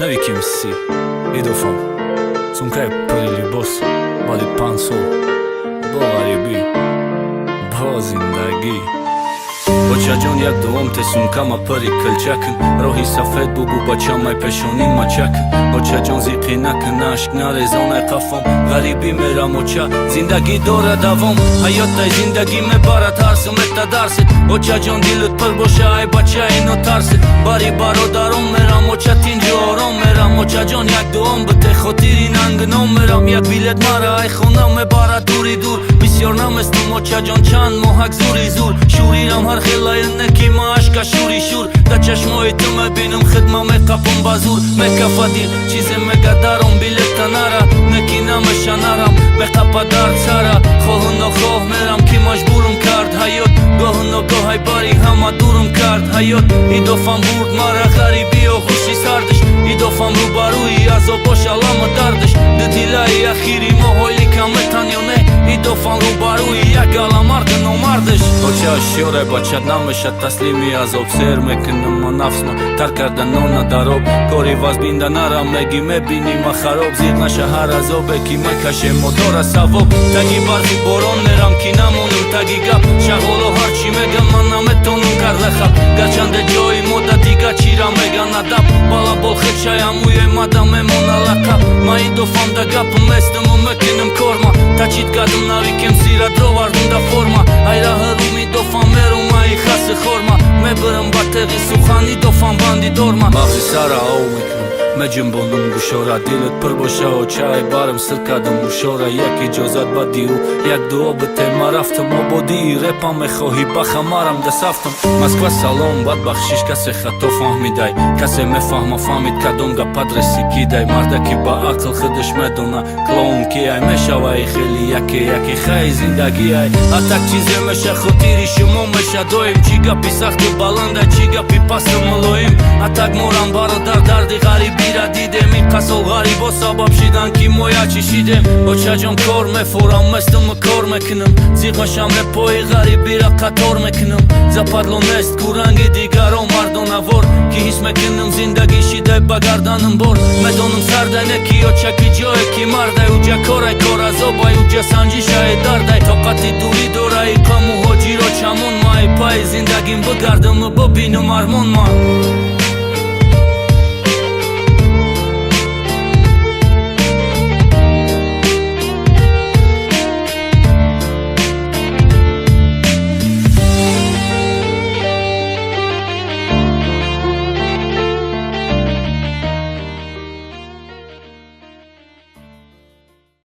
Navikim si idofam Sunka e përili bos Bali 500 Bo garibi Bo zindagi Oqa gjon jak doom te sunka ma përi këlqakën Rohi safet bubu ba qa maj peshonin ma qakën Oqa gjon zikinakën ashk na rezona e kafom Garibi me ramoqa Zindagi dora davom Hayot taj zindagi me barat harsëm e ta darsit Oqa gjon dilët për bosha e baqa e notarsit Bari baro darom me ramoqa tin gjorom me ram Oqa gjon jak doom bët e khotirin angënom me ram Jak bilet mara e khona me bara duri dur Bisjorna me stum oqa gjon qan mohak zuri zur Shuriram har khilajën e kima ashka shuri shur Da qashmoj të me binëm khidma me kapon bazur Me kafadir qize me gadarom bilet të nara Në kina me shanaram me kapadar cara Khohën o khoh me ram kima shburum kart Hayot gohën o gohaj bari hama durum kart Hayot i do fan burt mara garibi o hushi sardësh I do fan rubaru i azo bosh Allah më dardësh Në tila i akhiri mo hojli ka me tanjone I do fan rubaru i ja gala mardën o mardësh Oqa shjore bačat name shat taslimi azo Pser me kënë më nafsma Tarkar da nona darob Kori vas binda nara megi me bini ma kharob Zirë na shahara zobe ki me kashe motora savok Tagi barfi boron në ram kina munëm tagi gap Shaholo harqi me gamana me tonën kar dhe khap Gaçan dhe gjoj moda diga qira me gana dap Bala bol kheqaja muje mada me mona lakap Ma i do fam da gap mes të më me kënëm korma Ta qit kadëm navi kem sira drovar nda forma Ajra hërumi do fam meru ma i khasë khorma Me bërëm bateri sukhani do fan bandi dorma Mafri sara au me kënëm Me gjëmbonëm gushora Dilët për bosha o qaj barëm sërka dëm ushora Jak i gjozat badiu Jak do obët e maraftëm O bodi i repa me khohi baha maram dhe saftëm Moskva salon bat bakshish ka se khato fahmidaj Ka se me fahma famit ka don ga padresi kidaj Marda ki ba akıl khëdësh me dona Klon kiaj me shawa i kheli Jake khaj zindagi aj Atak qize me shakhotiri shumo me shadojim Qiga pi saktë balanda Qiga pi pasë më lojim Atak moran barë dardi garibi Bira didemi kasol garibo sabab shidan ki moja që shidem Oqa gjon kor me fora mes të më kor me kënëm Zikë sham repo i garibira kator me kënëm Zapad lonest kurangi digaro mardona vor Ki his me kënëm zindagi shidaj bagardanën bor Me donëm sardaj ne ki oqa ki gjoj ki mardaj Uja koraj kora zobaj uja sanjisha e dardaj Tokati duri doraj kamu ho gjiro qamon ma I pa i zindagin bëgardëm më bëbinëm armon ma